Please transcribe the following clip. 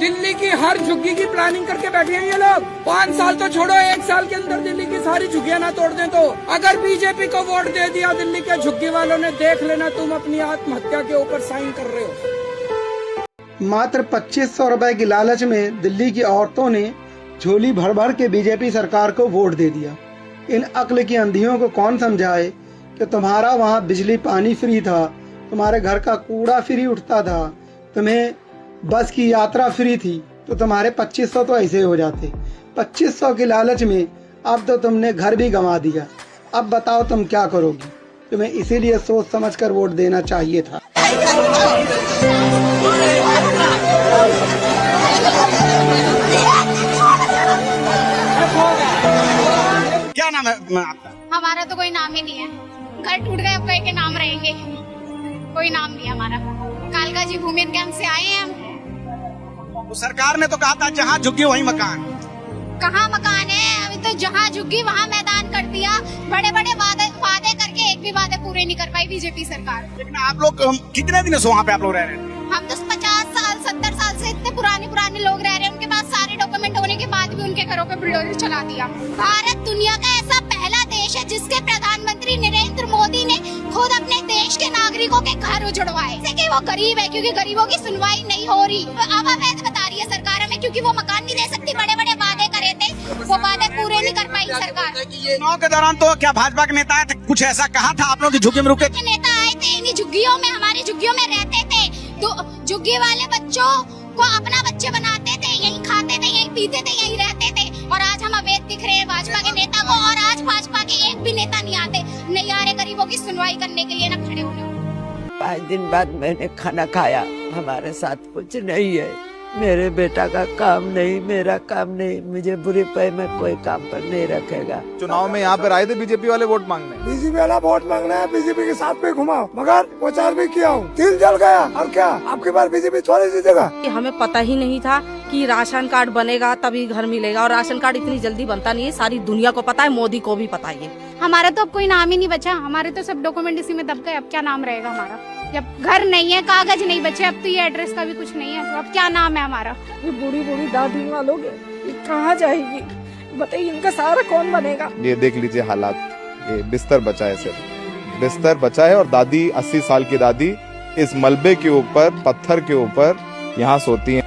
दिल्ली की हर झुग्गी की प्लानिंग करके बैठे हैं ये लोग। 5 साल तो छोड़ो, 1 साल के अंदर दिल्ली की सारी झुग्गियां ना तोड़ दें तो। अगर बीजेपी को वोट दे दिया दिल्ली के झुग्गी वालों ने, देख लेना तुम अपनी आत्महत्या के ऊपर साइन कर रहे हो। मात्र 2500 रुपए की लालच में दिल्ली की औरतों ने झोली भर भर के बीजेपी सरकार को वोट दे दिया। इन अक्ल की अंधियों को कौन समझाए कि तुम्हारा वहाँ बिजली पानी फ्री था, तुम्हारे घर का कूड़ा फ्री उठता था, तुम्हें बस की यात्रा फ्री थी, तो तुम्हारे 2500 तो ऐसे हो जाते। 2500 की लालच में अब तो तुमने घर भी गंवा दिया। अब बताओ तुम क्या करोगी? तुम्हें इसीलिए सोच समझ कर वोट देना चाहिए था। क्या नाम है आपका? हमारा तो कोई नाम ही नहीं है। घर टूट गए, अब कहीं के नाम रहेंगे, कोई नाम नहीं है हमारा। कालका जी भूमि कैंप से आए हैं हम। तो सरकार ने तो कहा था जहाँ झुग्गी वहीं मकान। कहाँ मकान है? अभी तो जहाँ झुग्गी वहाँ मैदान कर दिया। बड़े बड़े वादे करके एक भी वादे पूरे नहीं कर पाई बीजेपी सरकार। लेकिन आप लोग कितने दिन से वहाँ पे आप लोग रह रहे हैं? हम तो 50 साल 70 साल से इतने पुराने लोग रह रहे हैं। उनके पास सारे डॉक्यूमेंट होने के बाद भी उनके घरों पे बुलडोजर चला दिया। भारत दुनिया का ऐसा पहला देश है जिसके प्रधानमंत्री नरेंद्र मोदी ने खुद अपने देश के नागरिकों के घर उजड़वाए। कि वो गरीब है क्योंकि गरीबों की सुनवाई नहीं हो रही। अब अवैध बता रही है सरकार हमें, क्योंकि वो मकान नहीं दे सकती। बड़े बड़े वादे करे थे, वो वादे पूरे नहीं कर पाई सरकार। चुनाव के दौरान तो क्या भाजपा के नेता कुछ ऐसा कहा था आप लोग की झुग्गी में रुके? नेता आए थे, इन्हीं झुग्गियों में, हमारी झुग्गियों में रहते थे। तो झुग्गी वाले बच्चों को अपना बच्चे बनाते थे, यहीं खाते थे, यहीं पीते थे, यहीं रहते थे। और आज हम अवैध दिख रहे हैं भाजपा के नेता को। और आज भाजपा के एक भी नेता नहीं आते, नहीं आ रहे गरीबों की सुनवाई करने के लिए, न खड़े होने। 5 दिन बाद मैंने खाना खाया। हमारे साथ कुछ नहीं है। मेरे बेटा का काम नहीं, मेरा काम नहीं। मुझे बुरी पे में कोई काम पर नहीं रखेगा। चुनाव में यहाँ पे आए थे बीजेपी वाले वोट मांगने। बीजेपी वाला वोट मांगना है, बीजेपी के साथ में घुमाओ, मगर प्रचार भी किया हूँ, दिल जल गया। और क्या आपकी बार बीजेपी थोड़ी जीतेगा? हमें पता ही नहीं था कि राशन कार्ड बनेगा तभी घर मिलेगा, और राशन कार्ड इतनी जल्दी बनता नहीं है। सारी दुनिया को पता है, मोदी को भी पता है। हमारा तो अब कोई नाम ही नहीं बचा। हमारे तो सब डॉक्यूमेंट इसी में दब गए। अब क्या नाम रहेगा हमारा? जब घर नहीं है, कागज नहीं बचे, अब तो ये एड्रेस का भी कुछ नहीं है, तो अब क्या नाम है हमारा? ये बूढ़ी दादी वालों ये कहाँ जाएगी बताइए? इनका सहारा कौन बनेगा? ये देख लीजिए हालात। ये बिस्तर बचा है, सिर्फ बिस्तर बचा है। और दादी 80 साल की दादी इस मलबे के ऊपर, पत्थर के ऊपर यहाँ सोती